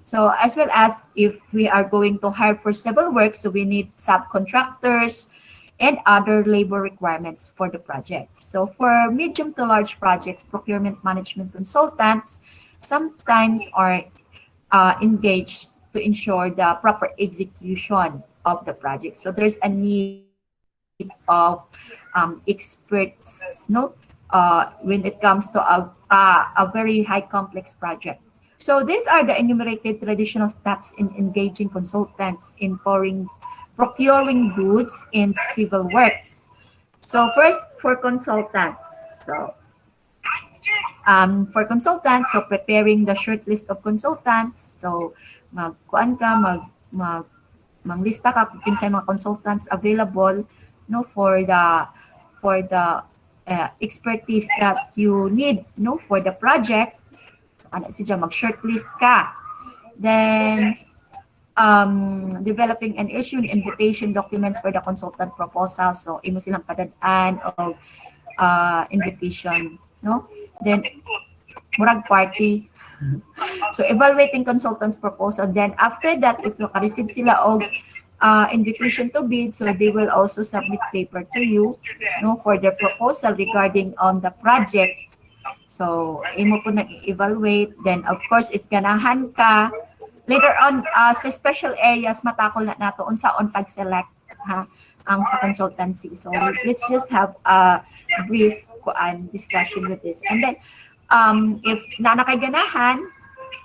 So as well as if we are going to hire for civil works, so we need subcontractors and other labor requirements for the project. So for medium to large projects, procurement management consultants sometimes are engaged to ensure the proper execution of the project. So there's a need of experts, when it comes to a very high complex project. So these are the enumerated traditional steps in engaging consultants in procuring goods in civil works. So first, for consultants. For consultants, so preparing the short list of consultants. So magkuan ka, manglista ka kung kinsay mga consultants available, for the expertise that you need, for the project. So ana siya mag-shortlist ka. Then developing and issuing invitation documents for the consultant proposal. So imo silang padadaan of invitation, no? Then murag party. So evaluating consultants proposal. Then after that, if you receive sila og invitation to bid, so they will also submit paper to you, for their proposal regarding on the project. So imo po nag-evaluate. Then of course, if ganahan ka later on sa special areas, matakol na nato unsaon pag-select ang sa consultancy. So let's just have a brief discussion with this. And then if nanakaganahan,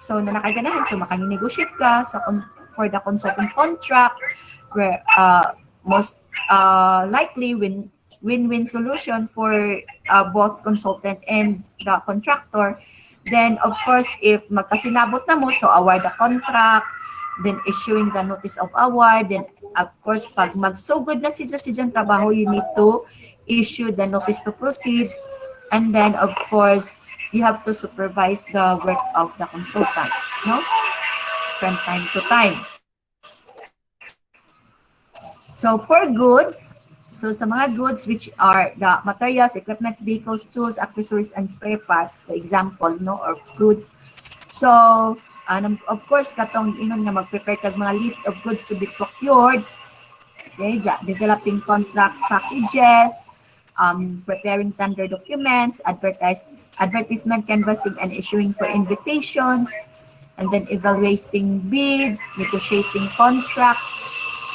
so makag-negotiate ka for the consulting contract, where most likely win-win solution for both consultant and the contractor. Then of course, if magkasinabot na mo, so award the contract, then issuing the notice of award. Then of course, pag magsugod na siya trabaho, you need to issue the notice to proceed. And then of course, you have to supervise the work of the consultant, from time to time. So for goods, so sa mga goods which are the materials, equipments, vehicles, tools, accessories, and spare parts, for example, or goods. So of course, katong inon nga mag-prepare kag mga list of goods to be procured. Okay, developing contracts, packages, preparing tender documents, advertisement canvassing and issuing for invitations, and then evaluating bids, negotiating contracts,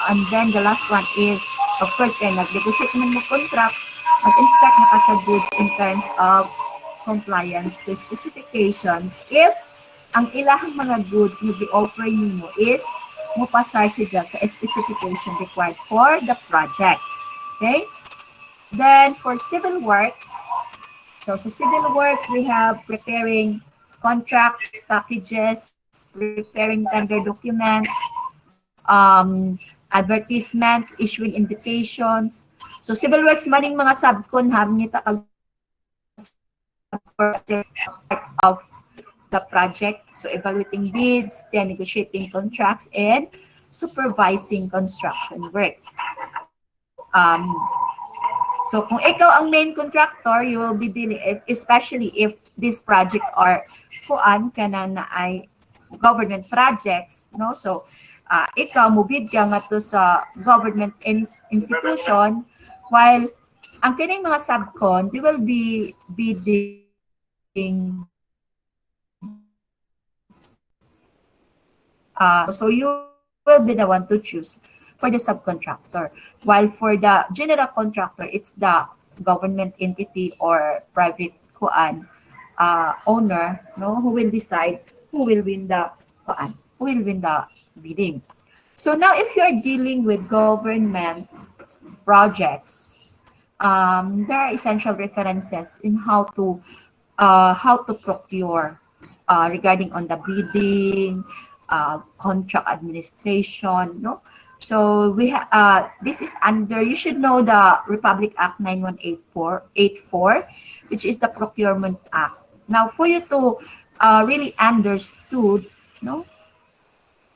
and then the last one is, of course, kaya nag-negotiate naman mo contracts, mag-inspect na ka sa goods in terms of compliance to specifications. If ang ilahang mga goods na i-offering mo is mupasar siya sa specification required for the project. Okay? Then for civil works, so sa civil works, we have preparing contracts, packages, preparing tender documents, advertisements, issuing invitations. So civil works maning mga subcon hamnita of the project. So evaluating bids, then negotiating contracts, and supervising construction works. So kung ikaw ang main contractor, you will be dealing, especially if this project are na ay government projects, So ikaw mubid ka nga to sa government institution, while ang kining mga subcon, they will be bidding. So you will be the one to choose for the subcontractor. While for the general contractor, it's the government entity or private owner, who will decide who will win the bidding. So now, if you're dealing with government projects, there are essential references in how to procure regarding on the bidding, contract administration, So this is under, you should know the Republic Act 9184, which is the Procurement Act. Now, for you to really understood,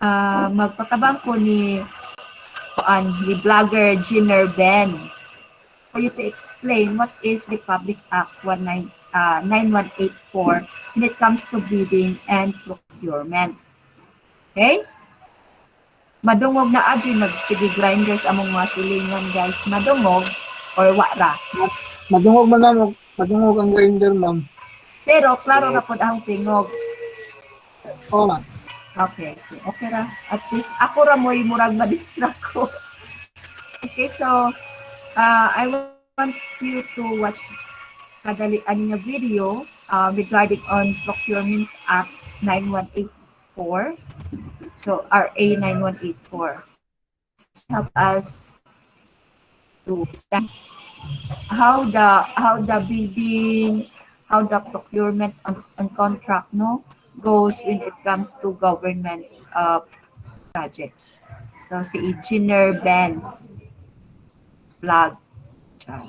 magpatabang ko ni vlogger Jenner Ben for you to explain what is Republic Act 9184 when it comes to bidding and procurement. Okay? Madungog na adyo sige grinders among mga silingan guys. Madungog or wara. Madungog man lang, madungog ang grinder, ma'am. Pero klaro ra pud ang tingog. Oo, ma'am. Okay, so okay ra. At least ako ra mo'y murag ma-distract ko. Okay, so I want you to watch kadali ano nga video regarding on Procurement Act 9184. So RA 9184. Help us to understand how the bidding, how the procurement and contract no goes when it comes to government projects. So si Engineer Benz vlog. Char.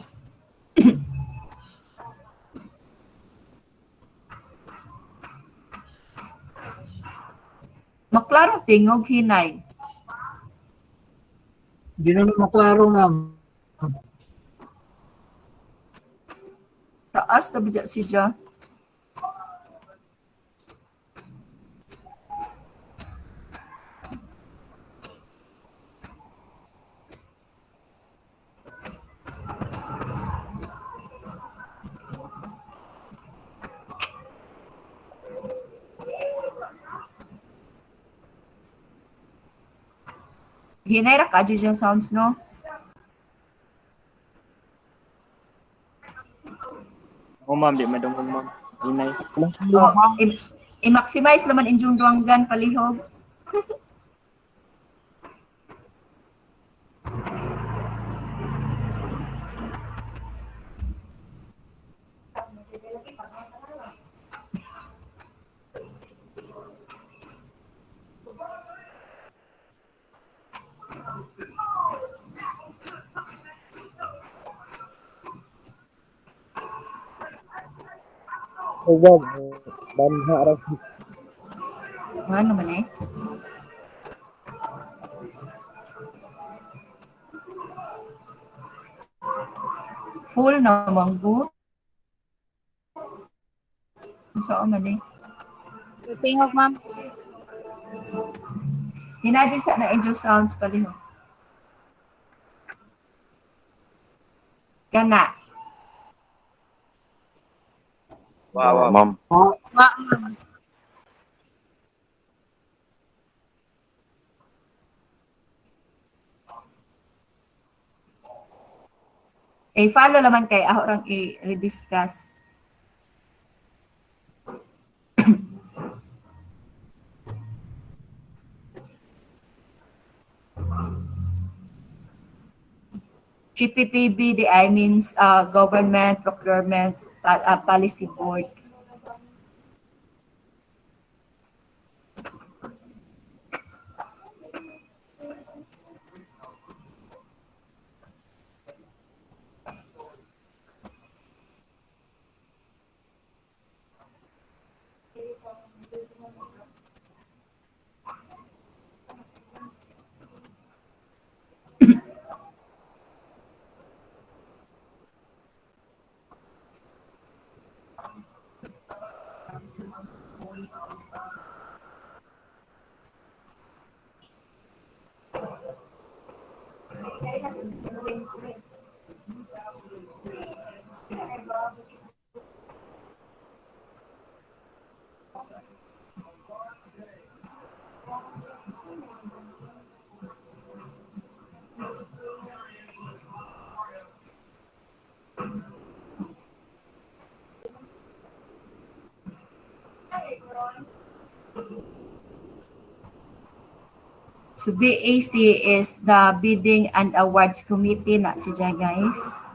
Maklaro tingog hinay. Hindi naman maklaro, ma'am. Taas na ba si John? Hinay ra ka dyan sounds no? Oo, ma'am. Di madungog, ma'am. Inay. Oh, i-maximize naman inyong duwanggan palihog. Huwag. Banha ra. Ano man eh? Full na manggo. Saan man eh? Tingog, ma'am. Hinadyo sa na angel sounds palihog. Kana. Wow, ma'am. Oo, Ma'am. Follow naman kay ako rang i-rediscuss. GPPB, I means Government Procurement Policy Board. So BAC is the Bidding and Awards Committee na siya guys.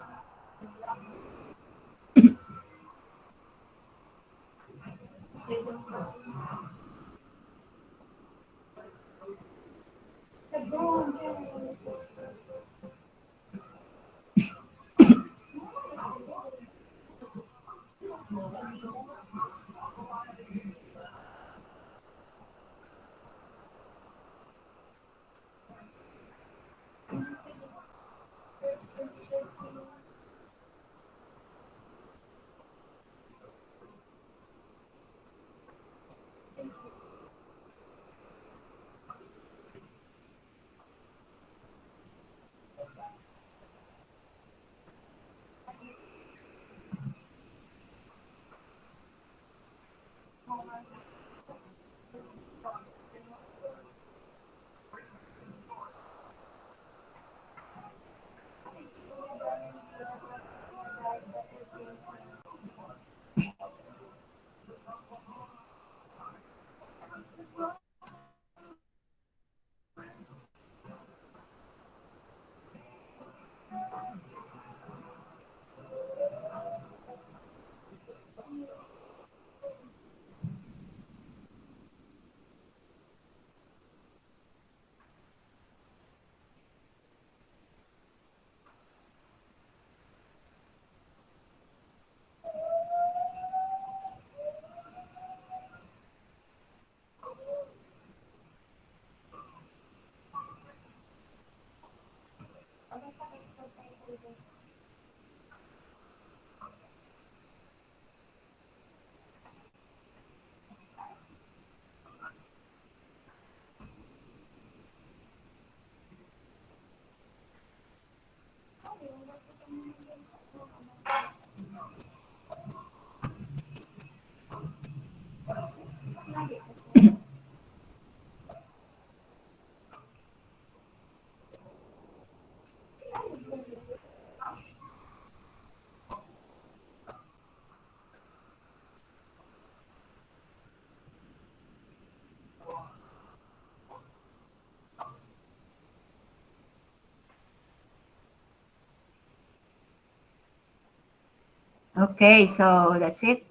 Okay, so that's it.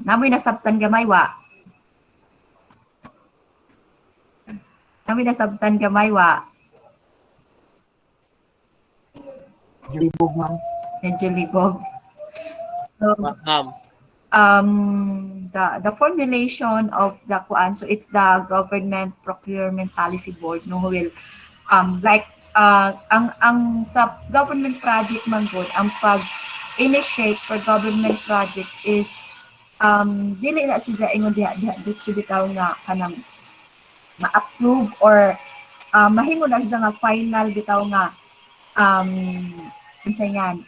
Namoy nasabtan gamay wa. Namoy nasabtan gamay wa. Libog, ma'am. Medyo libog. So, Ma'am. the formulation of the kuan, so it's the government procurement policy board no who will like ang sa government project man good ang pag initiate for government project is dili na siya ingon diha dito bitaw nga kanang ma-approve or mahimo na siya nga final bitaw nga um unsa yan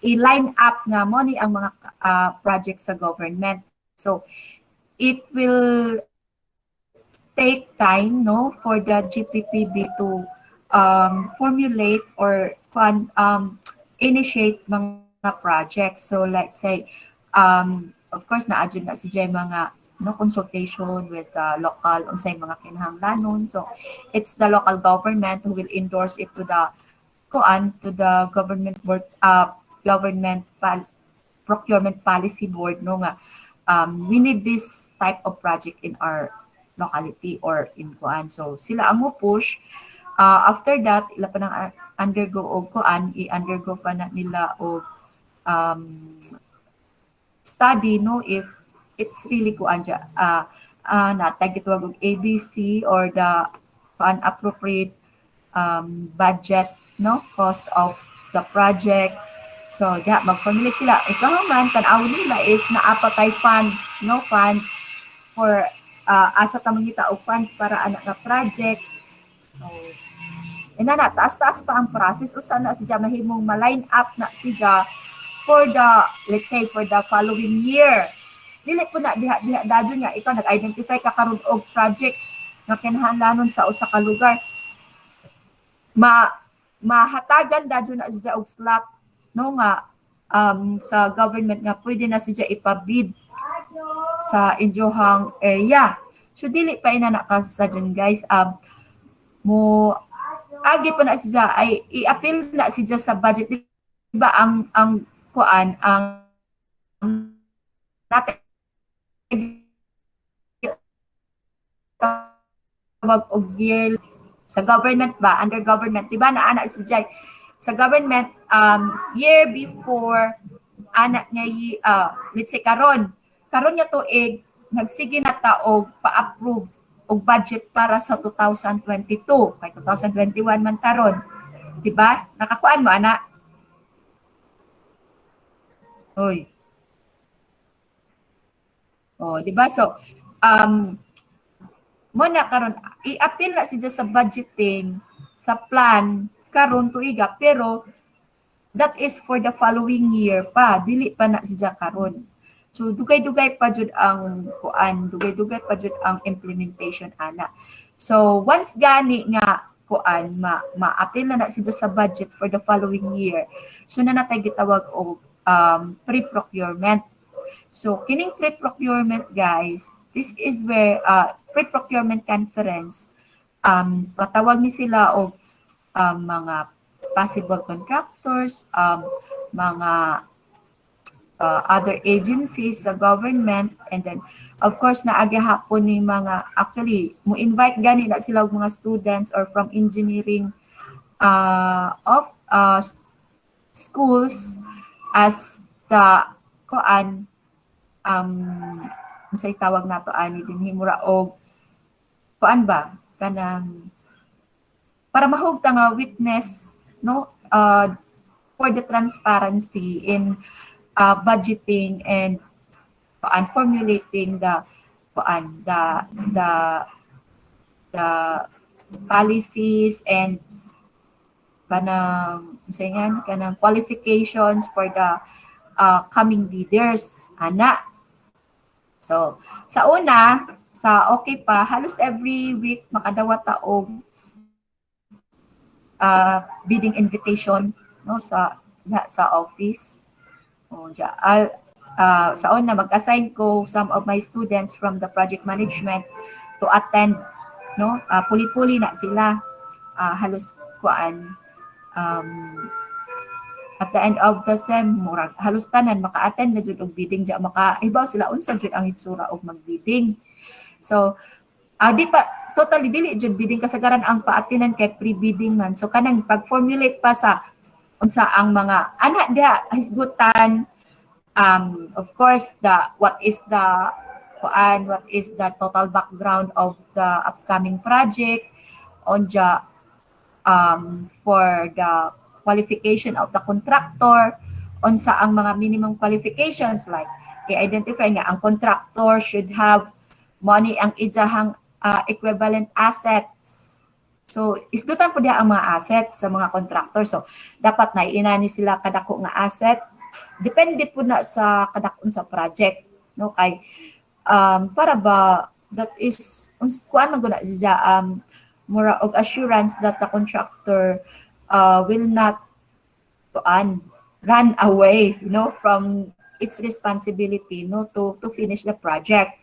i-line up nga mo ni ang mga project sa government. So it will take time no for the GPPB to formulate or initiate mga projects. So let's say of course na-adjud na si Jay mga no consultation with local unsay mga kinahanglanon. So it's the local government who will endorse it to the to the government board procurement policy board no nga we need this type of project in our locality or in kuan. So sila ang mo push after that ila pa nang undergo og kuan i-undergo pa na nila og study no if it's really kuan ja natag gitawag og ABC or the appropriate budget no cost of the project. So yeah, mag-formulate sila ikaw man tan-awon nila if naapatay funds no funds for asa ta mangita og funds para anak nga project. So ina na taas-taas pa ang process usa na siya mahimong ma-line up na siya for the let's say for the following year. Dili po na diha dadyo nga ikaw nag-identify ka karon og project nga kinahanglanon sa usa ka lugar. Mahatagan dadyo na siya og slot no nga sa government nga pwede na siya ipabid sa inyohang area. So dili pa ina sa dyan guys mo agi pa na siya ay i-appeal na siya sa budget diba ang kuan ang natin tawag og year sa government ba under government diba na anak si Jai sa government year before anak nga let's say karon nga tuig nagsige na ta og pa-approve og budget para sa 2022 kay 2021 man taron diba nakakuan mo ana oy diba so mo na karon i-appeal na siya sa budgeting sa plan karon tuiga pero that is for the following year pa dili pa na siya karon so dugay-dugay pa jud ang kuan dugay-dugay pa jud ang implementation ana so once gani nga kuan ma-appeal na siya sa budget for the following year so na natay gitawag og pre-procurement so kining pre-procurement guys this is where pre-procurement conference patawag ni sila og mga possible contractors mga other agencies sa government and then of course naagi hapon ni mga actually mo invite gani na sila og mga students or from engineering of schools as the kuan unsay tawag nato ani dinhi mura og kuan ba kanang para mahugta nga witness no for the transparency in budgeting and formulating the policies and kanang qualifications for the coming leaders ana so sa una sa okay pa halos every week makadawat ta og bidding invitation no sa office sa una mag-assign ko some of my students from the project management to attend no puli-puli na sila halos kuan at the end of the sem murag halos tanan maka-attend na jud og bidding diya maka-ibaw sila unsa jud ang hitsura og mag-bidding. So di pa totally dili jud bidding kasagaran ang paatinan kay pre-bidding man. So kanang pag-formulate pa sa unsa ang mga ana diha hisgutan, of course what is the total background of the upcoming project on for the qualification of the contractor, unsa ang mga minimum qualifications like i-identify nga ang contractor should have money ang ijahang equivalent assets. So isgutan po diha ang mga assets sa mga contractor. So dapat na inani sila kadako nga asset. Depende po na sa kadakon sa project, no, kay para ba that is kuan man guna siya mura og assurance that the contractor will not run away, from its responsibility, to finish the project.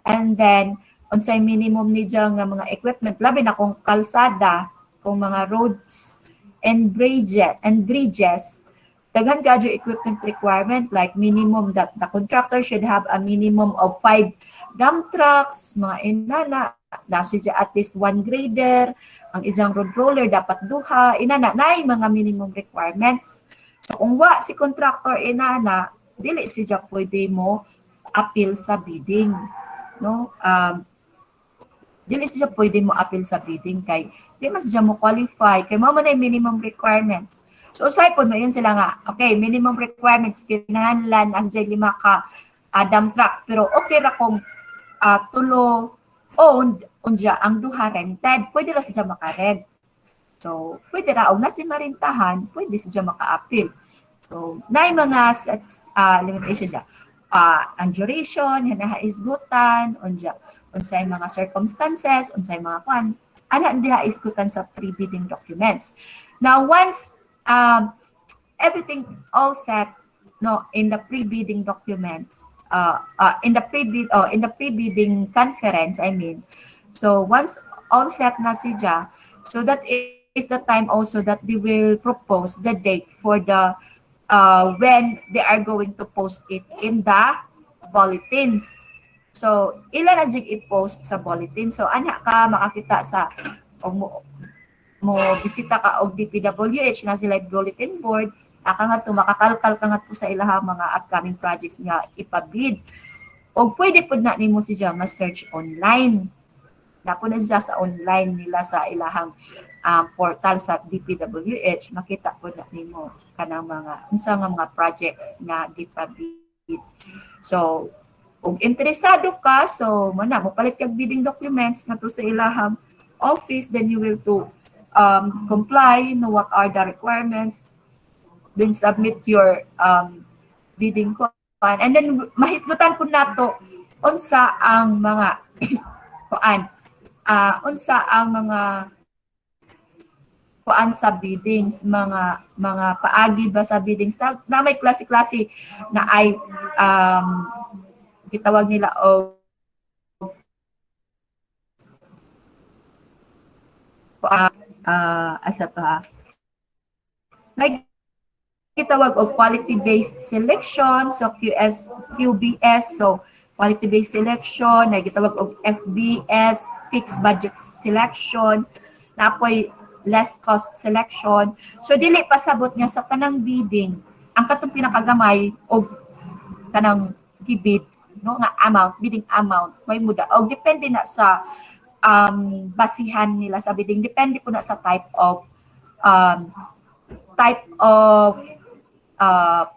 And then unsay minimum ni nga mga equipment labi na kung kalsada, kung mga roads and bridges, daghan gadyo equipment requirement like minimum that the contractor should have a minimum of 5 dump trucks, mga inana, nasa at least 1 grader, ang ijang road roller dapat duha, inana, naay mga minimum requirements. So kung wa si contractor inana, dili siya pwede mo appeal sa bidding, no? Dili siya pwede mo appeal sa bidding kay di mas siya mo qualify kay mao man ay minimum requirements. So usay po mo yun sila nga, okay, minimum requirements kinahanglan as jay 5 ka dump truck, pero okay ra kung tulo owned unya ang duha rented, pwede ra siya maka-rent. So pwede ra og nasi marintahan, pwede siya maka-appeal. So naay mga limitations siya. Ang duration, hinahaisgutan, unsay mga circumstances, unsay mga kwan, ana diha isgutan sa pre-bidding documents. Now once everything all set, no, in the pre-bidding documents, in the pre-bidding conference, I mean. So once all set na siya, so that is the time also that they will propose the date for the when they are going to post it in the bulletins. So ilan na jig i-post sa bulletin. So ana ka makakita sa mo bisita ka og DPWH na sila bulletin board, aka nga to makakalkal ka nga to sa ilahang mga upcoming projects nga ipabid. O pwede pud na nimo siya ma-search online. Napo na siya sa online nila sa ilahang portal sa DPWH, makita pud na nimo kanang mga unsa nga mga projects nga gipabid. So kung interesado ka, so mo palit kag bidding documents na to sa ilahang office, then you will to comply, know what are the requirements, then submit your bidding kuan, and then mahisgutan po nato unsa ang mga unsa ang mga kuan sa biddings, mga paagi ba sa biddings na may klase-klase na ay gitawag nila o asa to like gitawag og quality-based selection, so QBS, so quality-based selection, na gitawag og FBS, fixed budget selection, na apoy less cost selection. So dili pasabot nga sa tanang bidding ang katong pinakagamay og kanang gibid, no, nga amount, bidding amount may muda og depende na sa basihan nila sa bidding, depende po na sa type of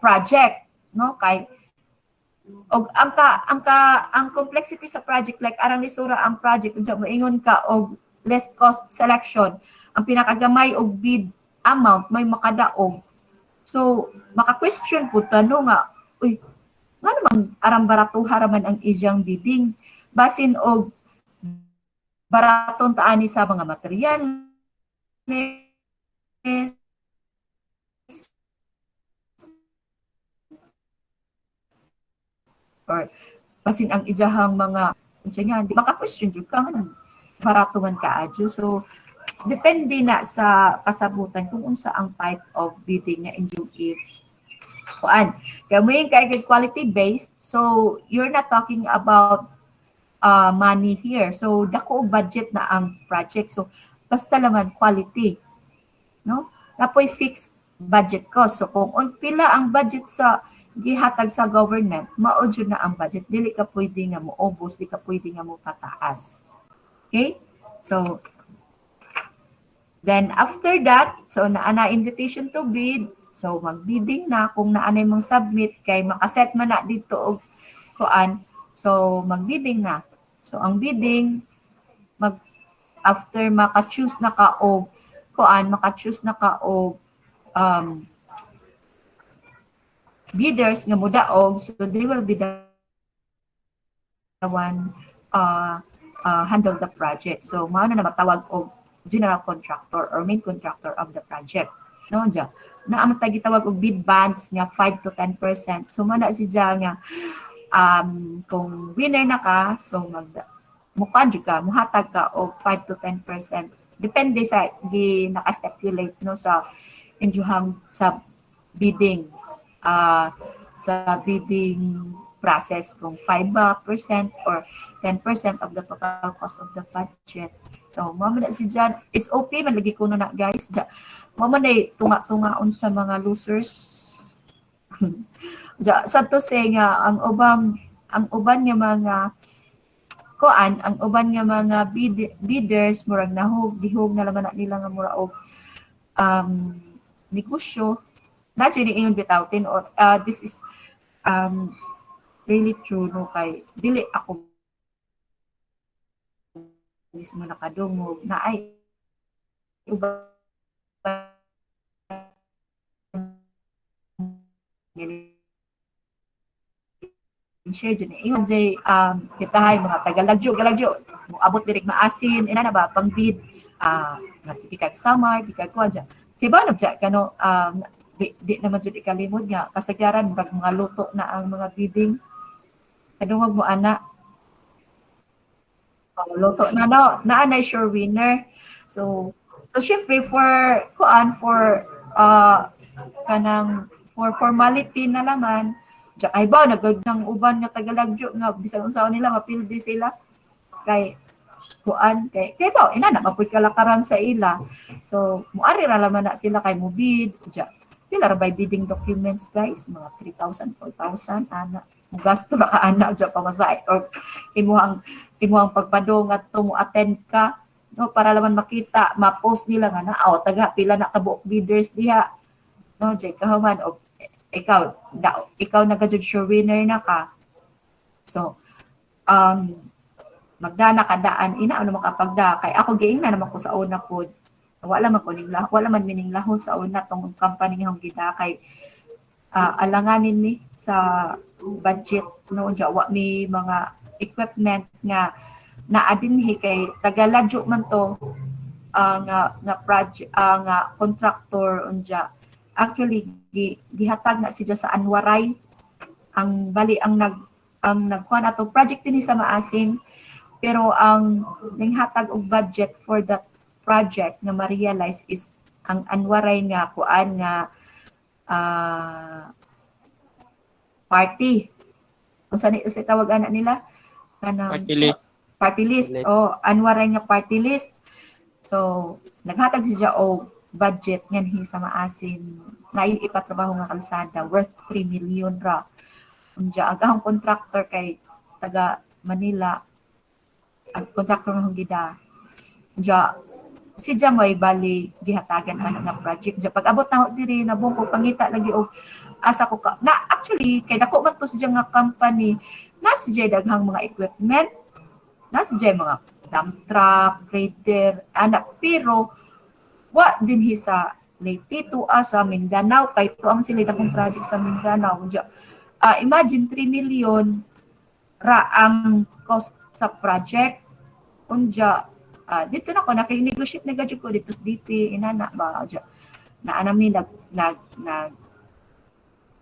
project, no, kay og ang complexity sa project, like arang lisura ang project unsa moingon ka og less cost selection, ang pinakagamay og bid amount may makadaog. So maka-question po tanong nga, uy, nga naman arang baratuha raman ang iyang bidding basin og baraton taani sa mga material or basin ang ijahang mga unsa nga di maka-question jud ka nga barato man ka adyo. So depende na sa kasabutan kung unsa ang type of bidding nga inyong kuan. Kaya mo yung kay quality based, so you're not talking about money here. So dako og budget na ang project. So basta naman quality, no? Napoy fixed budget cost. So kung pila ang budget sa gihatag sa government, mao jud na ang budget. Dili ka pwede nga mo ubos, di ka pwede nga mo pataas. Okay? So then after that, so naa invitation to bid. So magbidding na kung naanay mong submit kay makaset man na dito og kuan. So magbidding na. So ang bidding after maka-choose na ka og kuan, maka-choose na ka og bidders nga mudaog, so they will be the one handle the project. So mao na matawag og general contractor or main contractor of the project. No, dya. Na ang gitawag og bid bands nga 5 to 10%. So mana si dya nga kung winner na ka, so mukuan jud ka, muhatag ka og 5 to 10%. Depende sa naka-stipulate no sa injuhang sa bidding process kung 5% or 10% of the total cost of the budget. So, mamo na si Jan. Is okay man lagi ko na guys. Mamo na tunga-tungaon sa mga losers. Sa to say nga ang uban nga mga kuan, ang uban nga mga bidders murag dihog na laman na nila nga mura og negosyo. Not really iyon bitawtin or this is really true no kay dili ako mismo nakadungog na ay uban share dyan eh. Yung say, kitahay, mga tagalagyo, abot direk maasin, ina na ba, pang bid, natikikag samar, tikag kwa dyan. Diba, nabdya, kano, di naman dyan ikalimod nga, kasagaran, mga luto na ang mga bidding. Kadungog mo, ana. Luto na, no, naanay sure winner. So syempre, for formality na laman, diyan ay ba nagag ng uban nga tagalagyo nga bisan unsa nila mapildi sila kay kay ba ina na mapuy kalakaran sa ila. So muari ra laman na sila kay mo bid diyan. Pila ra by bidding documents guys, mga 3,000 4,000 ana. Mo gasto ra ka ana diyan pamasahe or imuhang pagpadong at mo attend ka no para laman makita ma-post nila nga na taga pila na kabuok bidders diha no jay kahuman og ikaw nag-judge sure winner na ka. So, magdana ka daan, ina ano makapagda. Kay ako giing na naman ko sa una po. Wala man mining lahon sa una tong company nga gida kay alanganin ni sa budget no wa mi mga equipment nga naadinhi kay tagaladyo man to nga project nga contractor unja. Actually gihatag na siya sa Anwaray ang bali ang nagkuan ato project din sa Maasin pero ang ninghatag og budget for that project nga ma-realize is ang Anwaray nga kuan nga party unsa ni sa tawag ana nila kanang party list Anwaray nga party list so naghatag siya og budget nganhi sa Maasin na ipatrabaho nga kalsada worth 3 million ra. Unja agahong contractor kay taga Manila ang contractor nga gida. Unja si Jamoy bali gihatagan ana nga project. Unja pag abot na diri na ko pangita lagi og asa ko ka. Na actually kay dako man to siya nga company na siya daghang mga equipment na siya mga dump truck, grader, anak pero wa din sa Leyte to sa Mindanao kay to ang sila dakong project sa Mindanao. Imagine 3 million ra ang cost sa project. Unja dito na ko naka-negotiate na gadyo ko dito sa DP inana ba na anami nag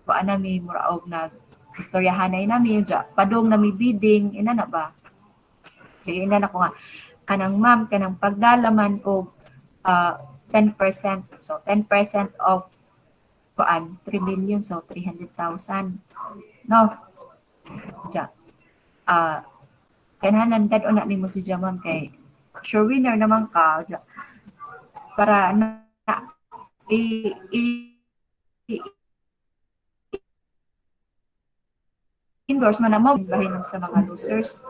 anami muraog nag istoryahanay nami padong nami bidding inana ba. Kaya inana ko nga kanang ma'am kanang pagdalaman og 10%. So 10% of kuan 3 million, so 300,000. No. Ja. Kailangan dad una nimo si Jaman kay sure winner naman ka. Ja. Para na i, i, endorse man mo bahin sa mga losers.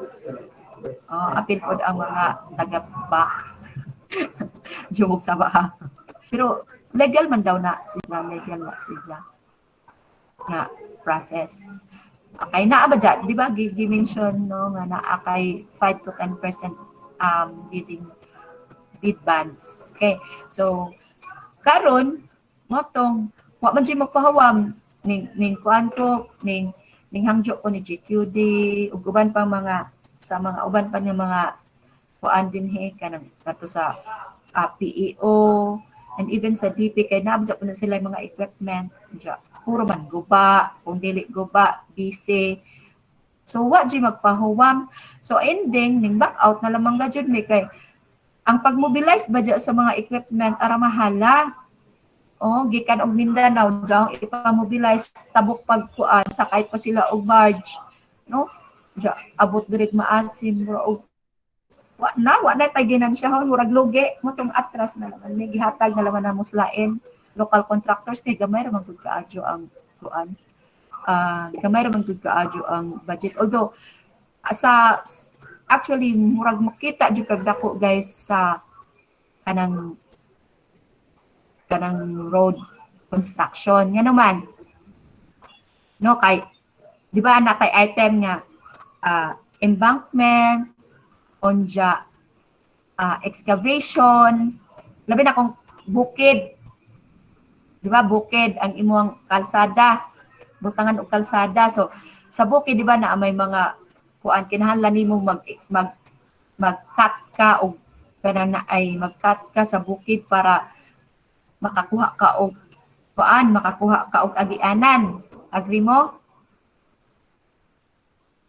Apil pod ang mga taga-back. Jumog sa baha. Pero legal man daw na siya, legal na siya. Nga process. Okay, naa ba dyan? Di ba, gi-mention no, nga naa kay 5 to 10% bidding bid bands. Okay, so, karon motong, wa man dyan magpahawam, ning kuan ko, ning hangjo ko ni GQD, ug uban pang mga, sa mga uban pa ng mga kuan din kanang kato sa PEO, and even sa DP, kay nabja po na sila yung mga equipment, dya, puro man guba, kung dili guba, busy. So, wa di magpahuwam. So, ending, ning back out na lamang na dyan, may kay, ang pag-mobilize ba dyan sa mga equipment, ara mahala, gikan og Mindanao, dyan, ipamobilize, tabok pagkuan, sakay pa sila og barge, no? Dyan, abot direct maasim, og wa na tay ginansiyahon murag lugi mo tong atras na naman may gihatag na naman na muslain local contractors kay gamay ra man gud kaadyo ang kuan gamay ra man gud kaadyo ang budget, although actually murag makita jud kag dako guys sa kanang road construction nga naman no, kay di ba natay item nga embankment, onja excavation, labi na kung bukid, di ba, bukid ang imuang kalsada, butangan og kalsada. So sa bukid di ba na may mga kuan kinahanglan nimo mag-cut ka og kana na ay mag-cut ka sa bukid para makakuha ka og kuan, makakuha ka og agianan. Agree mo?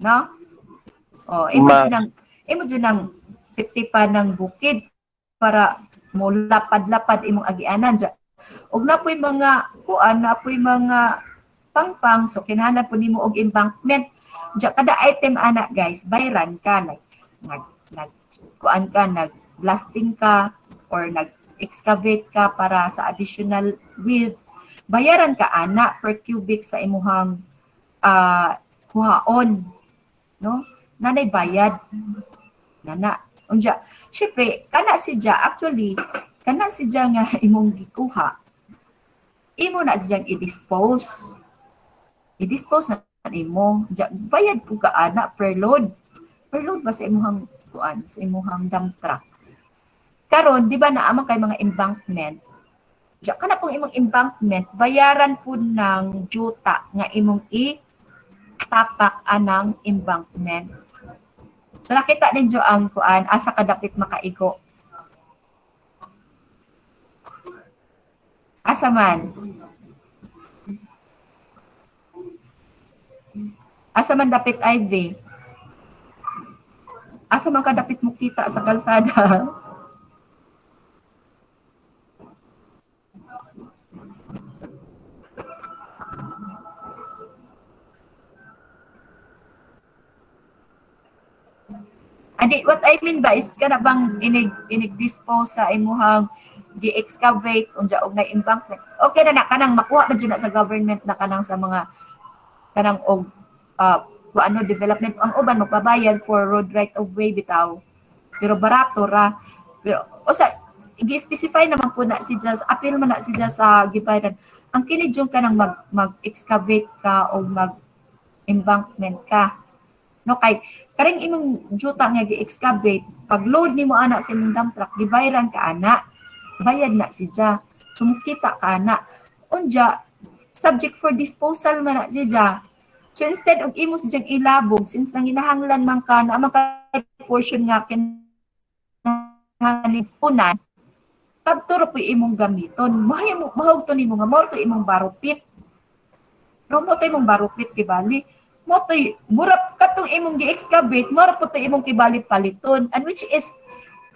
No? Imo dyan ng 50 pa ng bukid para mo lapad-lapad imong agianan dyan. Og napoy mga kuan, napoy mga pangpang, so kinahanglan po nimo og embankment. Dyan, kada item ana guys, bayran ka, kuan ka, nag-blasting ka, or nag-excavate ka para sa additional width. Bayaran ka ana per cubic sa imuhang kuhaon. No? Nanay bayad. Nana. Unja, syempre, kana si Dja nga imong gikuha, imo na siyang i-dispose. I-dispose na imo. Dja, bayad po ka ana per load. Per load ba sa imuhang kuan, sa imuhang dump truck. Karon, di ba naamang kay mga embankment? Dja, kana pong imong embankment, bayaran po ng juta nga imong tapak anang embankment. So nakita ninyo ang kuan, asa kadapit makaigo. Asa man? Asa man dapit IV? Asa man kadapit mo kita sa kalsada? Adi, what I mean ba is kana bang inig-dispose sa imuhang gi-excavate unja og na embankment. Okay na kanang makuha man jud na sa government na kanang sa mga kanang og ano development ang uban magpabayad for road right of way bitaw. Pero barato ra. Pero gi-specify naman po na si Just appeal man na si Just sa gibayaran. Ang kini jud kanang mag-excavate ka o mag-embankment ka. No, kay karing imong juta nga gi-excavate, pag load nimo ana sa imong dump truck, gibayaran ka ana, bayad na siya. Sumukita ka ana. Unja, subject for disposal man na siya. So instead og imo siyang ilabog, since nang inahanglan man ka na portion nga kinahanglan unan, kadto po imong gamiton. Mahog to nimo nga mo to imong barupit. No mo to imong barupit kibali. Mo to murap katong imong gi-excavate, mura po to imong kibali paliton, and which is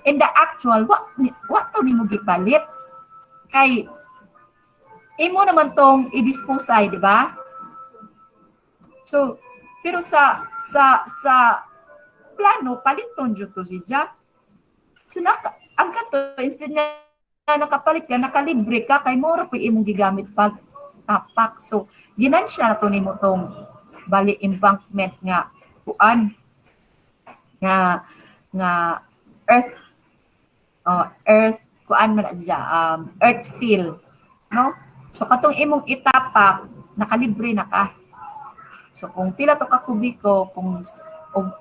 in the actual, what to nimo gipalit? Kay, imo naman tong i-dispose ay, di ba? So, pero sa plano, paliton dyan to siya. So, ang kato, instead na nakapalit ka, nakalibre ka, kay mora po imong gigamit pag tapak. So, ginansya to nimo tong bali embankment nga kuan nga earth earth kuan man siya earth fill, no? So katong imong itapak nakalibre na ka. So kung pila to ka kubiko, kung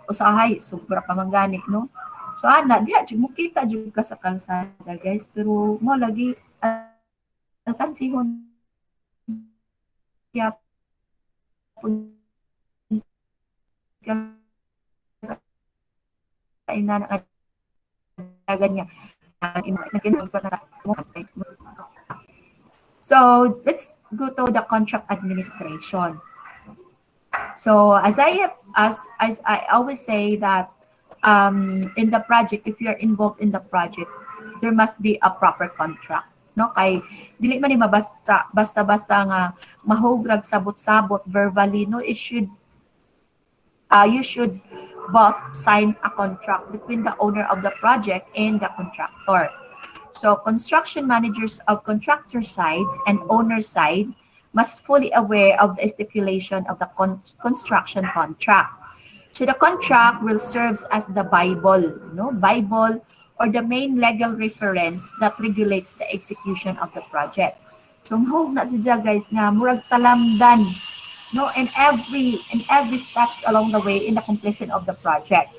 usahay sobra pa mangganik, no? So ana diha jud mo kita jud ka sa kalsada, guys, pero mo lagi alkansihon kaya pun ka sa ina na niya. So let's go to the contract administration. So as I always say that in the project, if you're involved in the project, there must be a proper contract. No, kay dili man ni basta nga mahugrag sabot-sabot verbally. No, it should you should both sign a contract between the owner of the project and the contractor. So construction managers of contractor sides and owner side must fully aware of the stipulation of the construction contract. So the contract will serve as the Bible or the main legal reference that regulates the execution of the project. So mahog na siya, guys, nga murag talamdan, no, in every steps along the way in the completion of the project.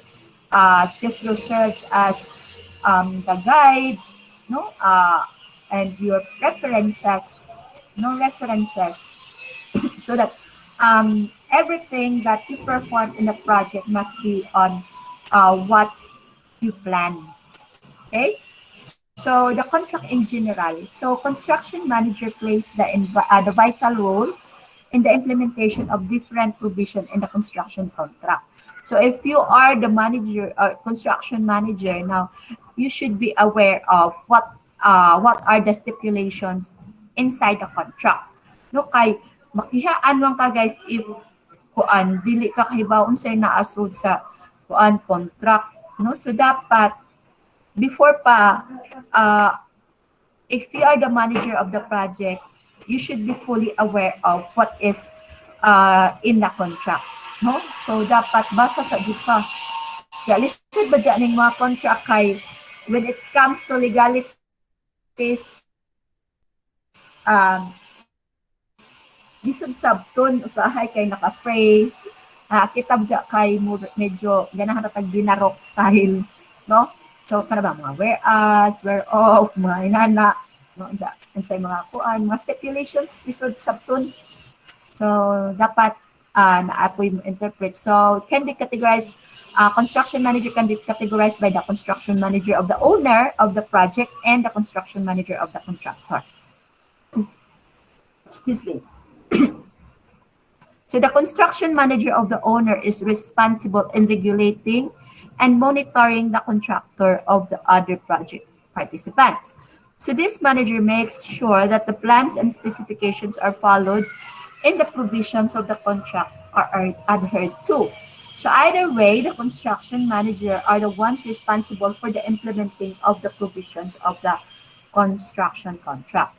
This will serve as the guide, no, and your references, so that everything that you perform in the project must be on what you plan. Okay, so the contract in general. So construction manager plays the vital role in the implementation of different provision in the construction contract. So if you are the manager or construction manager now, you should be aware of what are the stipulations inside the contract. No, kay makihaan lang ka, guys, if kuan dili ka kahibaon sa naasud sa kuan contract, no? So dapat before pa if you are the manager of the project, you should be fully aware of what is in the contract, no? So dapat basa sa jud ka. Kaya listed ba dyan ng mga contract kay when it comes to legalities, lisod sabton usahay kay naka-phrase, kitab dyan kay medyo ganahan na tag-binarok style, no? So kana ba mga whereas, whereof, mga inana, no, and sa mga kuan, mga stipulations lisod sabton. So dapat naapoy mo interpret. So can be categorized, construction manager can be categorized by the construction manager of the owner of the project and the construction manager of the contractor. Excuse me. So the construction manager of the owner is responsible in regulating and monitoring the contractor of the other project participants. So this manager makes sure that the plans and specifications are followed and the provisions of the contract are adhered to. So either way, the construction manager are the ones responsible for the implementing of the provisions of the construction contract.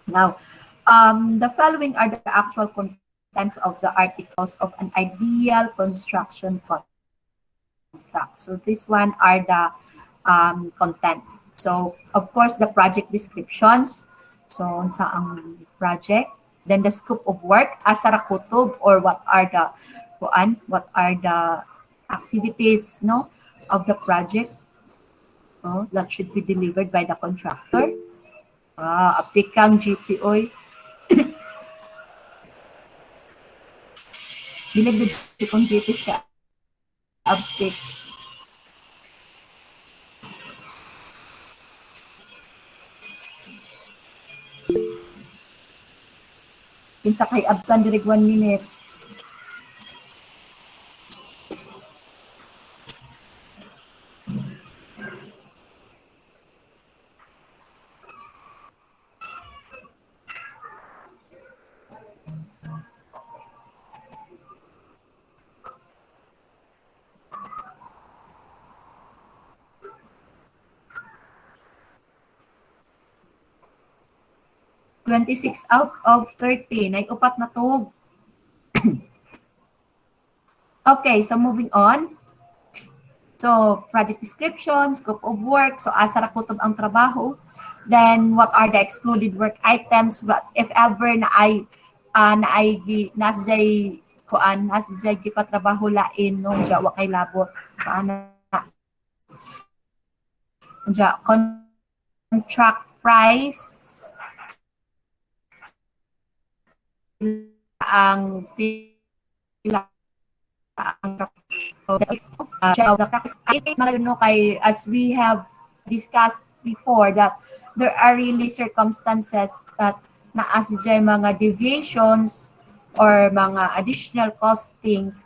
Now, the following are the actual contents of the articles of an ideal construction contract. So this one are the content. So of course the project descriptions. So sa ang project, then the scope of work, asa ra kutob, or what are the activities, no, of the project, no, that should be delivered by the contractor. Aplikang GPO. Bilag na kung GPs ka update. Kinsa kay abtan direk 1 minute. 26 out of 30 na upat na tuog. Okay, so moving on. So, project description, scope of work, so asa ra kutob ang trabaho. Then, what are the excluded work items? But if ever na ay nasjay kuan, nasjay gipatrabaho lain nung jawa kay labot. So, ana ja contract price ang pila ang of the practice. Kay, as we have discussed before, that there are really circumstances that naasjay mga deviations or mga additional costings,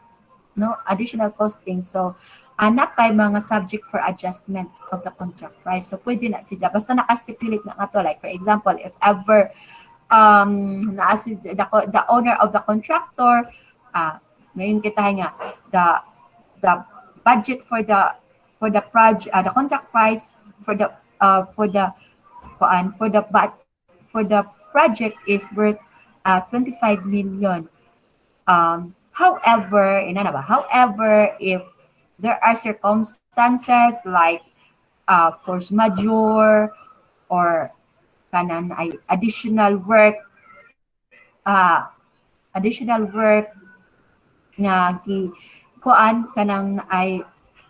no? Additional costings. So, anak kay mga subject for adjustment of the contract price. So, pwede na siya. Basta nakastipulate na nga to. Like, for example, if ever the owner of the contractor, ngayon kita nga, the budget for the project, the contract price for the project is worth 25 million. However, if there are circumstances like force majeure or kanan ay additional work nga kuan kanang ay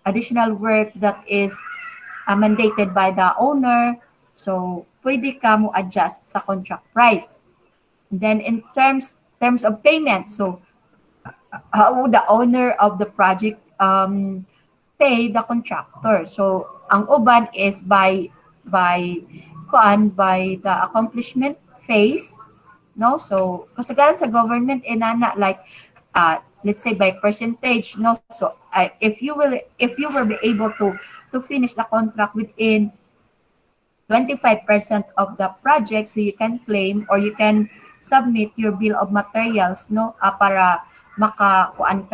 additional work that is mandated by the owner, so pwede ka mo adjust sa contract price. Then in terms of payment, so how the owner of the project pay the contractor. So ang uban is by the accomplishment phase, no? So kasagaran sa government inana like let's say by percentage, no? So if you will be able to finish the contract within 25% of the project, so you can claim or you can submit your bill of materials, no? Para makakuha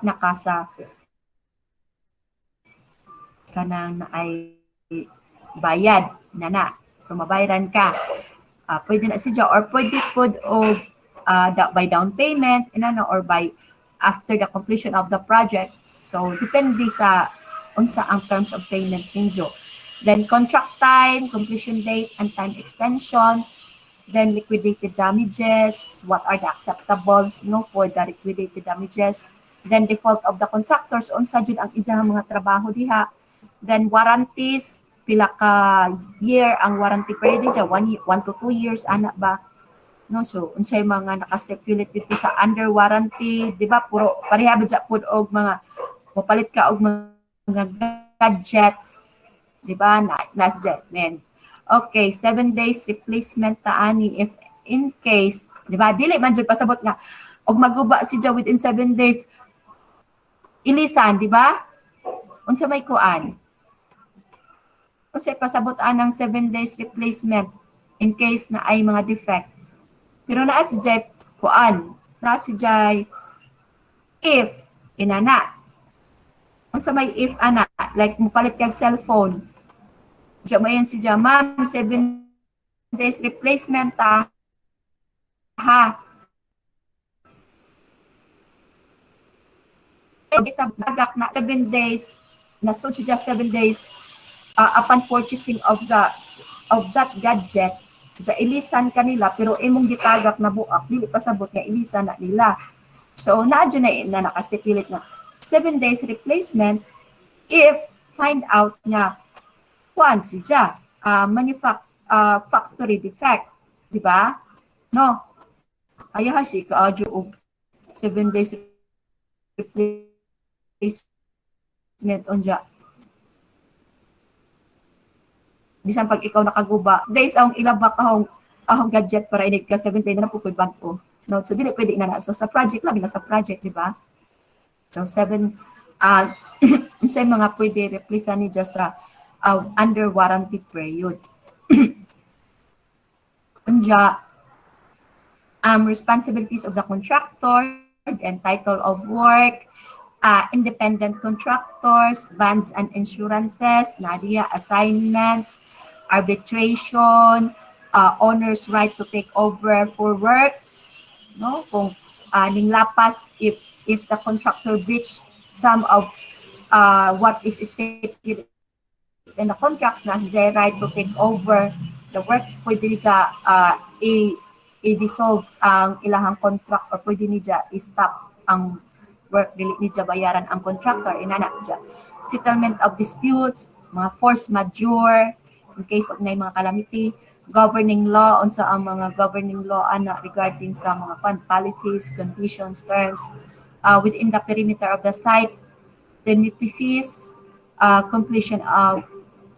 na ka sa kanang ay bayad na. So mabayaran ka. Pwede na siya or pwede by down payment or by after the completion of the project. So depende sa unsa ang terms of payment ninyo. Then contract time, completion date, and time extensions. Then liquidated damages, what are the acceptables for the liquidated damages. Then default of the contractors, unsa jud ang iyang mga trabaho diha. Then warranties, pila ka year ang warranty period diya, 1 to 2 years ana ba, no? So unsay mga naka-stipulate dito sa under warranty, di ba? Puro pareha ba pud og mga mapalit ka og mga gadgets, di ba? Last jet men. Okay, 7 days replacement ta ani if in case, di ba? Dili man jud pasabot nga og maguba siya within 7 days ilisan, di ba? Unsa may kuan? Kasi pasabot ng 7 days replacement in case na ay mga defect. Pero naa si Jay kuan, naa si Jay if inana. Unsa may if ana, like mupalit kag cellphone. Diya mayan si Jay, ma'am, 7 days replacement ha. Itagak na 7 days, nasod siya 7 days upon purchasing of that gadget, sa ilisan kanila pero imong gitagak na buak dili pasabot nga ilisan na nila. So naadyo na nakastipulate na 7 days replacement if find out nga kuan siya factory defect, di ba? No. Ayaha si kaadyo og 7 days replacement onja. Bisan pag ikaw nakaguba, days ang ilabak ahong gadget para inig ka 7 days na pukoy banko. No, so dili pwede na. So sa project labi na sa project, di ba? So 7 unsay mga pwede replace ni just sa under warranty period. Unja responsibilities of the contractor and title of work, independent contractors, bonds and insurances, Nadia, assignments, arbitration, owner's right to take over for works, no? Kung ning lapas, if the contractor breach some of what is stated in the contracts na siya right to take over the work, pwede niya i-dissolve ang ilahang contract or pwede niya i-stop ang work, dili niya bayaran ang contractor, inana niya. Settlement of disputes, mga force majeure, in case of na mga calamity, governing law, unsa ang mga governing law ana regarding sa mga policies, conditions, terms within the perimeter of the site, the notices, completion of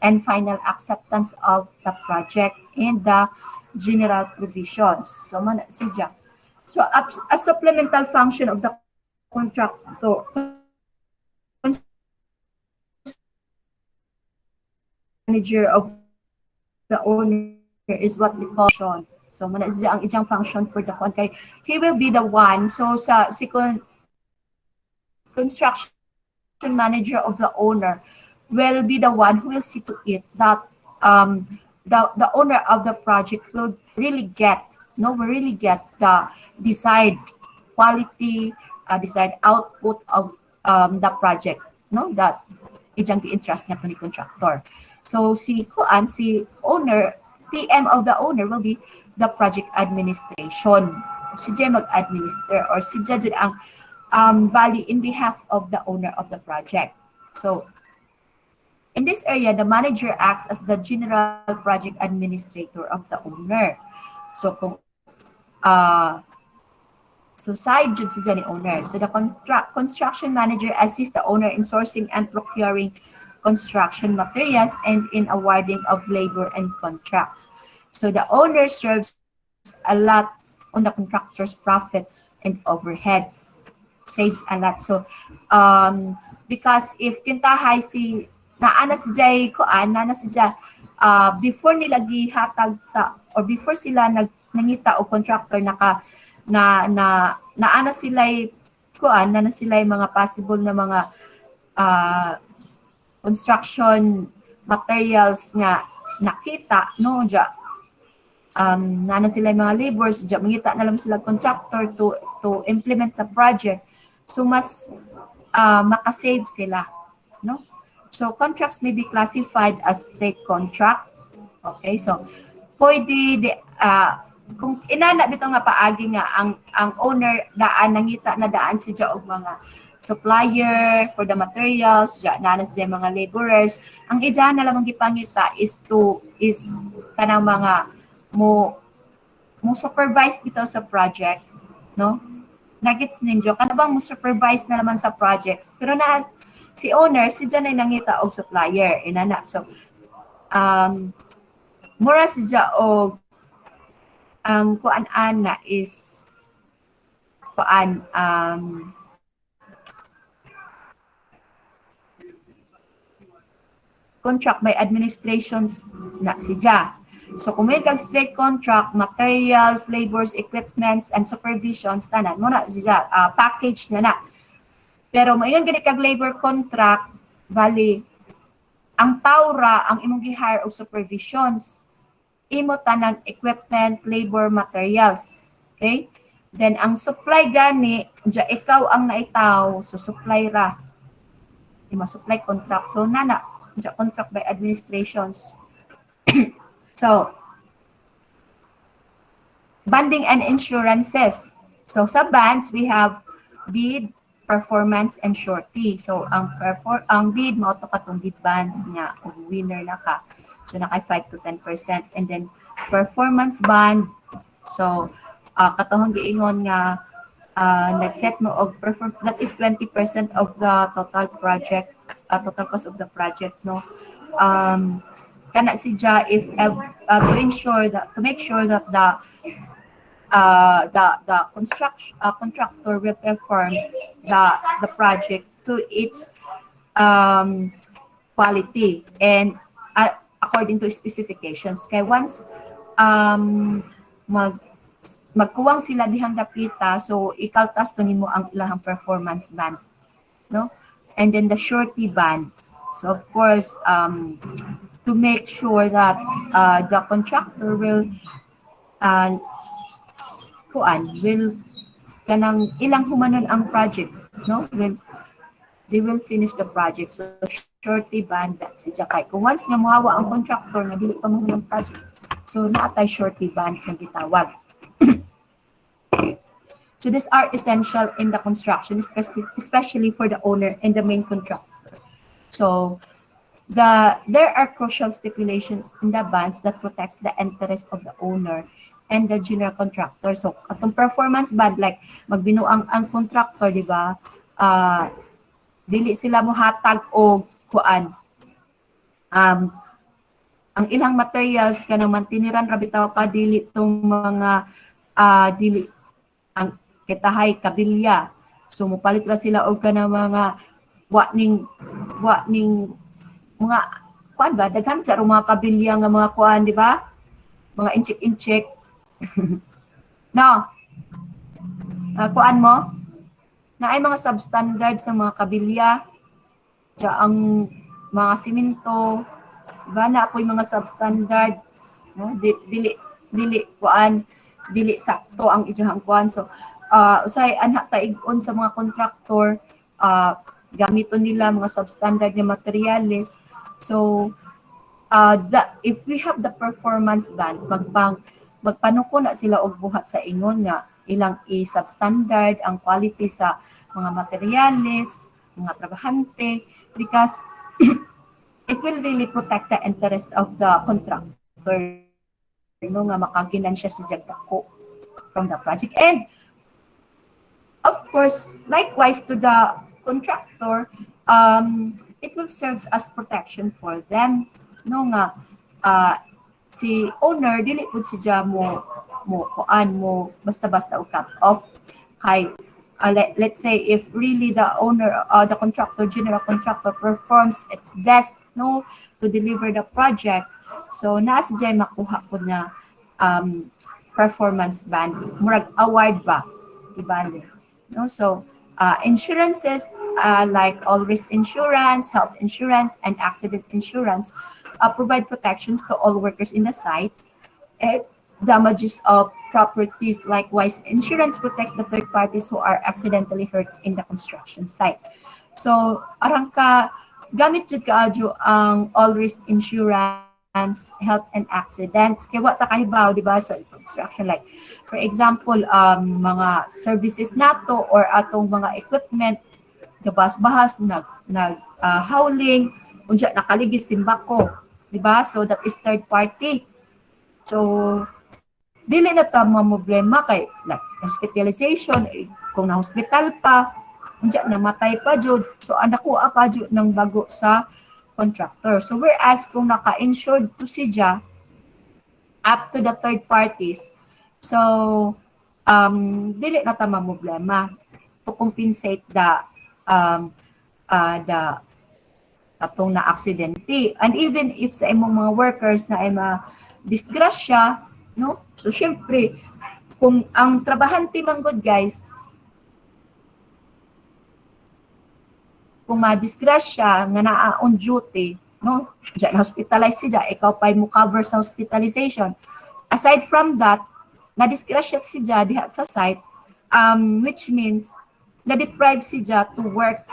and final acceptance of the project and the general provisions. So, man, siya. So, a supplemental function of the contractor manager of the owner is what we call function. So, man, siya ang ijang function for the contractor. He will be the one. So, sa construction manager of the owner will be the one who will see to it that the owner of the project will really get the desired quality, desired output of the project, no, that ijang gi-entrust niya ni contractor. So si owner, PM of the owner will be the project administration. Si J mag-administer or si J ang bali in behalf of the owner of the project. So in this area, the manager acts as the general project administrator of the owner. So kung so side jud si ni owner. So the construction manager assists the owner in sourcing and procuring construction materials and in awarding of labor and contracts. So the owner serves a lot on the contractor's profits and overheads. Saves a lot. So because if kintahay si naana si Jay naana si Jay before nila gihatag sa or before sila nangita o contractor naana sila naana sila mga possible na mga construction materials nga nakita no ja naana sila mga laborers ja mangita na lang sila contractor to implement the project, so mas makasave sila, no? So contracts may be classified as straight contract. Okay, so pwede kung inana bitaw nga paagi nga ang owner nangita na daan siya og mga supplier for the materials, na siya mga laborers, ang ija na lamang gipangita is kanang mga mo supervise bitaw sa project, no? Nagits ninyo kana bang mo supervise na naman sa project, pero na si owner, si dyan ay nangita og supplier, inana. So, mura si dyan og ang kuan-ana is contract by administrations na si dyan. So, kung may straight contract, materials, labors, equipments, and supervisions, tanan, muna si dyan, package na na. Pero mayon gani kag labor contract, bali ang tawra ang imong gi-hire og supervisions, imo tanang equipment, labor, materials. Okay? Then ang supply gani, ja ikaw ang naitaw, so supply ra. Imo supply contract. So nana, ja contract by administrations. So banding and insurances. So sa bands we have bid, performance and surety. So ang bid mo to katong bid bands niya o winner na ka. So naka 5 to 10% and then performance band. So katong giingon nga nag-set mo og that is 20% of the total project, total cost of the project, no. Kana siya if to ensure that to make sure that the contractor will perform the project to its quality and according to specifications. Kaya once magkuwang sila dihang dapita, so ikaltas to nimo ang ilahang performance band. no? And then the surety bond. So of course, to make sure that the contractor will uh, will kanang ilang humanon ang project, no? They will finish the project. So surety bond that si Jakay. Kung once nga mohawa ang contractor nga dili pa mo ng project, so naatay surety bond na gitawag. So these are essential in the construction, especially for the owner and the main contractor. So there are crucial stipulations in the bonds that protects the interest of the owner and the general contractor. So atong performance bond, like magbinuang ang contractor, di ba? Dili sila mohatag og kuan. Ang ilang materials kanang mantiniran ra bitaw pa dili tong mga dili ang kitahay kabilya. So mopalit ra sila og kanang mga wa ning mga kuan ba daghan sa mga kabilya nga mga kuan, di ba? Mga inchik-inchik. No. Kuan mo? Na ay mga substandard sa mga kabilya. Diya ang mga simento, diba na ako'y mga substandard, no? Dili kuan, dili sakto ang ijahang kuan. So usay anha taig-on sa mga contractor, gamiton nila mga substandard nga materials. So if we have the performance band, magpanuko na sila og buhat sa ingon nga ilang i-substandard ang quality sa mga materials, mga trabahante, because it will really protect the interest of the contractor, no, nga makaginansya si Jagdako from the project. And of course, likewise to the contractor, it will serve as protection for them, no, nga si owner dili pud siya mo basta-basta o cut off kay let's say if really the owner, the contractor, general contractor performs its best, no, to deliver the project, so naa siya makuha po na performance band, murag award ba, diba, no? So insurances like all risk insurance, health insurance, and accident insurance provide protections to all workers in the site. Damages of properties. Likewise, insurance protects the third parties who are accidentally hurt in the construction site. So, arang ka, gamit jud kaadyo ang all risk insurance, health and accidents. Kaya what kahibaw, di ba, sa construction, like, for example, mga services nato or atong mga equipment, gabas-bahas, howling, unja nakaligis timbako, di ba? So, that is third party. So, dili na ta mga problema kay like hospitalization, kung na-hospital pa, unja namatay pa jud. So, nakuha pa jud ng bago sa contractor. So, whereas kung naka-insured to siya up to the third parties, so, dili na ta mga problema to compensate the atong na aksidente. And even if sa imong mga workers na ay ma-disgrasya, no? So, syempre, kung ang trabahante man good, guys, kung ma-disgrasya nga naa on duty, no? Diyan, hospitalize siya, ikaw pa mo cover sa hospitalization. Aside from that, na-disgrasya siya diha sa site, which means, na-deprive siya to work,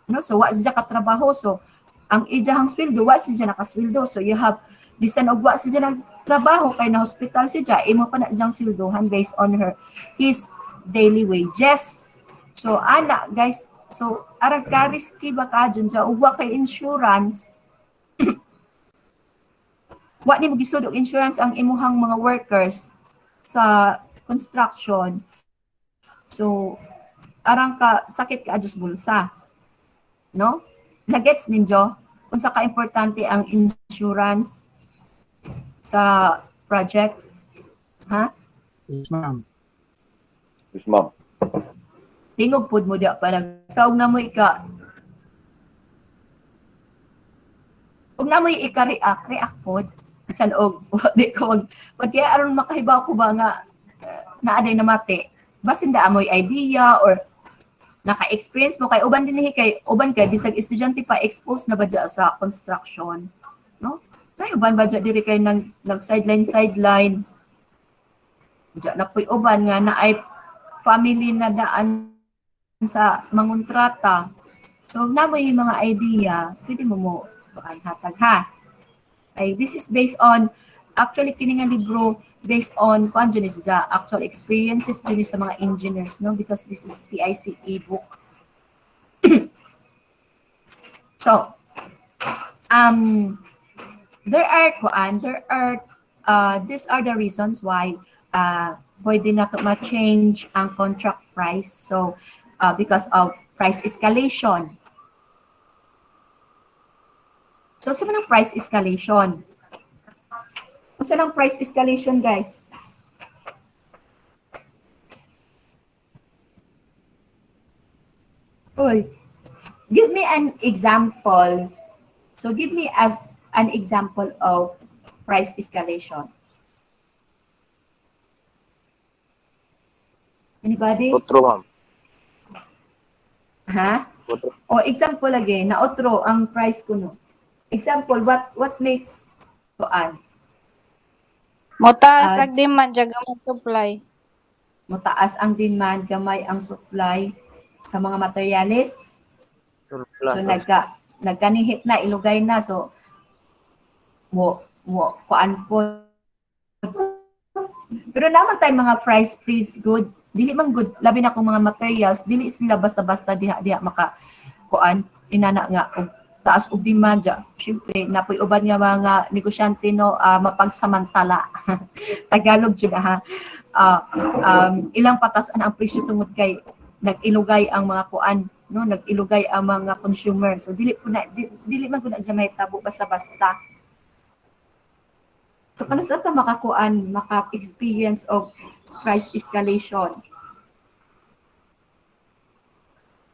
no? So, wa siya katrabaho. So, ang ijahang sweldo, wa siya nakasweldo. So, you have, bisan og wa siya ng trabaho kay na hospital siya, imo pa na siyang silduhan based on his daily wages. So, ana, guys, so, arag ka risky ba ka dyan siya, ug wa kay insurance, wa ni mo gisud og insurance ang imuhang mga workers sa construction. So, arang ka, sakit ka adjust bulsa. No? Nagets ninyo? Kung sa ka-importante ang insurance sa project? Ha? Yes, ma'am. Yes, ma'am. Tingog pud mo diya parang saog na mo ika. Ug na mo react pod bisan og di ko wag kaya aron makahibaw ko ba nga naa day namati. Basin da amoy idea or naka-experience mo kay uban dinhi kay uban kay bisag estudyante pa exposed na ba dya sa construction, no? Kay uban ba dya diri kay nag sideline dya na puy uban nga na ay family na daan sa mangontrata. So na mo yung mga idea, pwede mo hatag ha. Ay this is based on actually kini nga libro based on kuan dyan is the actual experiences dyan sa mga engineers, no? Because this is PICE book. So, these are the reasons why pwede na ma-change ang contract price. So, because of price escalation. So, sa ng price escalation? Saan ang price escalation, guys? Oy, give me an example. So give me as an example of price escalation. Anybody? Otro, ma'am. Ha? Otro. O example again, na otro ang price ko no. Example, what makes kuan? Motaas ang demand, jaga mo supply. Mataas ang demand, gamay ang supply sa mga materyales. So nagkanihit na, ilugay na. So mo kuan po. Pero naman tayo mga price freeze good. Dili man good, labi na kung mga materials, dili sila basta-basta diha maka kuan inana nga og taas og demand ja. Syempre napoy uban nga mga negosyante no mapagsamantala. Tagalog jud ha. Ilang patasan ang presyo tungod kay nag-ilugay ang mga kuan, no, nag-ilugay ang mga consumer. So dili man ko na siya mahitabo basta-basta. So kano sa ta makakuan, maka-experience of price escalation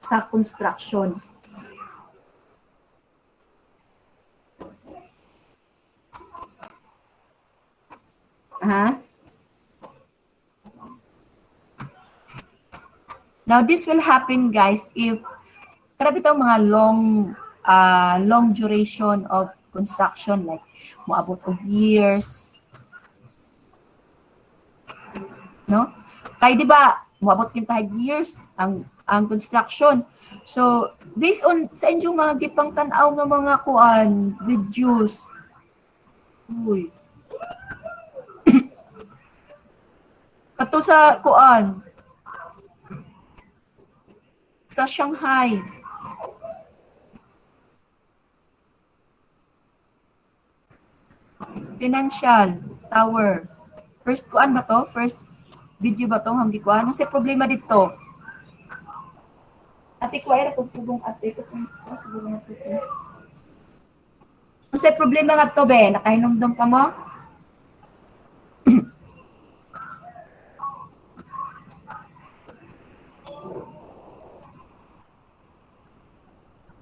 sa construction. Now this will happen guys if grabe itong mga long duration of construction like moabot og years. No? Kay di ba moabot kinta years ang construction. So based on sa inyong mga gipang tan-aw nga mga kuan reduce. Uy. Kato sa kuan sa Shanghai. Financial Tower. First kuan ba to? First video ba to? Hindi ko ano sa problema dito. Ate ko ay pugong ate ko siguro na to. Ano sa problema nga to be? Nakahinomdom ka mo?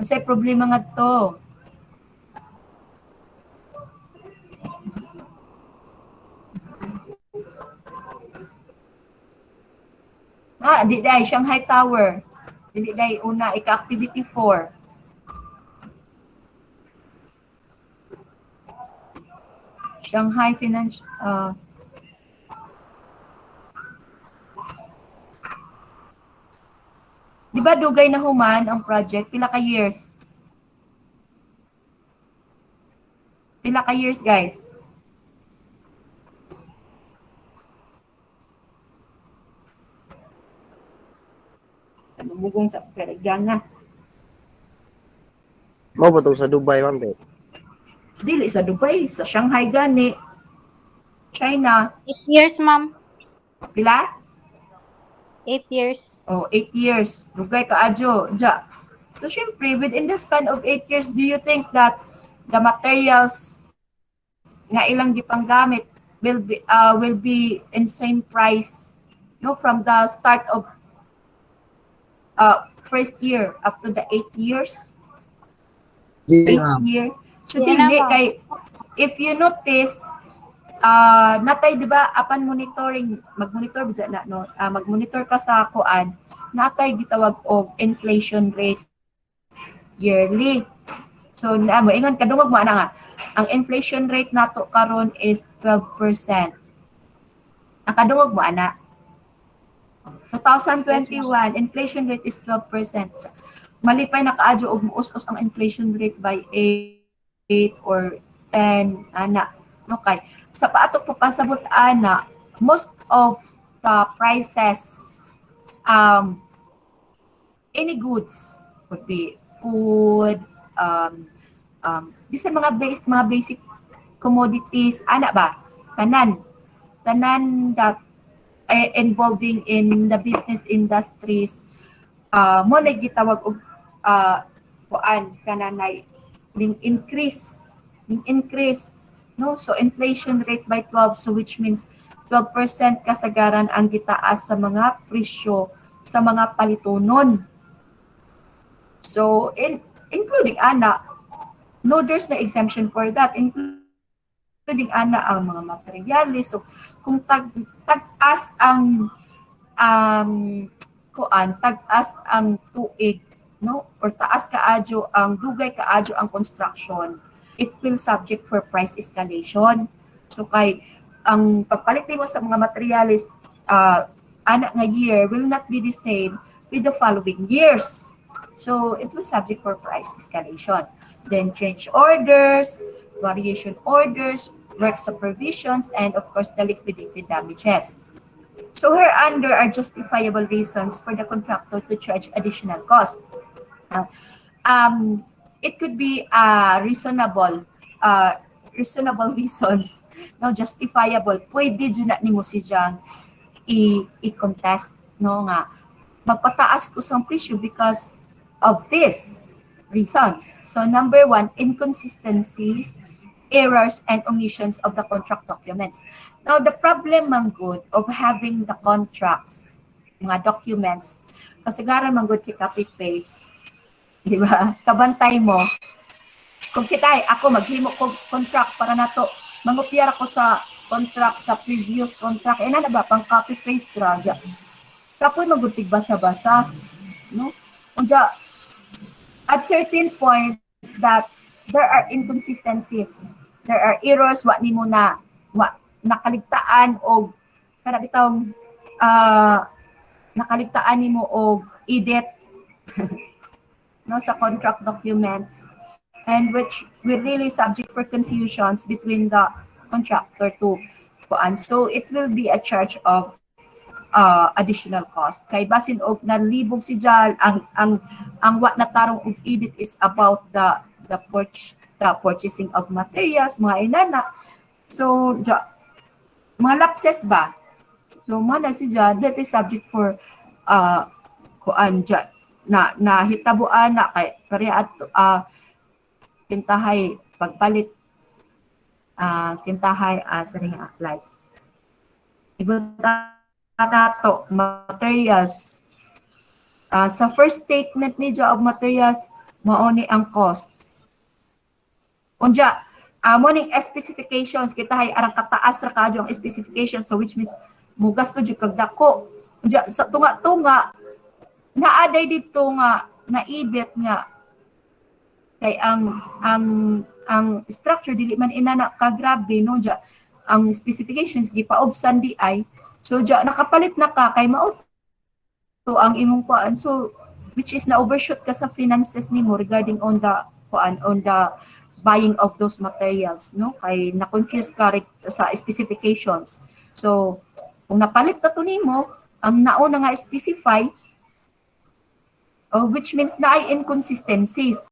Kasi problema nga to. Di dai Shanghai Tower. Dili dai una ika-activity 4. Shanghai Finance Di ba dugay na human ang project? Pila ka years? Pila ka years, guys? Bumugong sa Perigana. Mo ba sa Dubai, ma'am? Dili sa Dubai, sa Shanghai gani. China. 8 years, ma'am. Pila? 8 years. Oh, 8 years. Dugay ka adyo. Ja. So, syempre, within the span of 8 years, do you think that the materials nga ilang gipanggamit will be in same price, no, from the start of first year up to the 8 years? Di 8 ma'am. year. So, Di dili na, ma'am. kay if you notice natay di ba apan monitoring mag-monitor bisa na no magmonitor ka sa kuan natay gitawag og inflation rate yearly. So na mo ingon kadungog mo ana nga ang inflation rate nato karon is 12%. Ang kadungog mo ana 2021 inflation rate is 12%. Malipay na kaadyo og muus-us ang inflation rate by 8 or 10 ana. Okay. Sa paato po pasabot ana, most of the prices any goods would be food, bisan mga basic commodities ana ba tanan that involving in the business industries mo na gitawag og kuan kananay ning increase no, so inflation rate by 12, so which means 12% kasagaran ang gitaas sa mga presyo sa mga palitonon. So including ana, no, there's no exemption for that, including ana ang mga materialis. So kung tag-as ang tag-as ang tuig, no, or taas kaadyo ang dugay kaadyo ang construction, it will subject for price escalation. So kay ang pagpalit mo sa mga materialis ana nga year will not be the same with the following years. So it will subject for price escalation. Then change orders, variation orders, work supervisions, and of course the liquidated damages. So hereunder are justifiable reasons for the contractor to charge additional cost. It could be reasonable reasons, no, justifiable. Pwede dyan na nimo si Jang i-contest, no, nga magpataas ko sa presyo because of this reasons. So number 1, inconsistencies, errors, and omissions of the contract documents. Now the problem man good of having the contracts, mga documents, kasagaran man good kay copy paste, di ba? Kabantay mo. Kung kitay, ako maghimo ko contract para nato mangupyar ako sa contract sa previous contract. Na ba pang copy paste drag. Kapoy magutig basa-basa, no? Unja at certain point that there are inconsistencies. There are errors wa nimo na nakaligtaan og kada bitawng nakaligtaan nimo og edit no sa contract documents, and which will really subject for confusions between the contractor to kuan. So it will be a charge of additional cost. Kay basin og nalibog si Jal ang what natarong og edit is about the purchasing of materials, mga inana. So mga lapses ba? So mana si Jal that is subject for kuan na hitabuan na kay pareha tintahay pagpalit tintahay sorry like ibang nato materials sa first statement ni of materials mao ni ang cost unja mo ning specifications kita hay arang kataas ra kadyo ang specifications, so which means mugas to jud kag dako unja sa tunga-tunga naaday dito nga na-edit nga kay ang structure dili man inana ka grabe no ja ang specifications gipaubsan di ay so ja nakapalit na ka kay mao to ang imong kuan, so which is na overshoot ka sa finances nimo regarding on the kuan on the buying of those materials, no, kay na confuse ka sa specifications. So kung napalit na to nimo ang nauna nga specify which means na ay inconsistencies.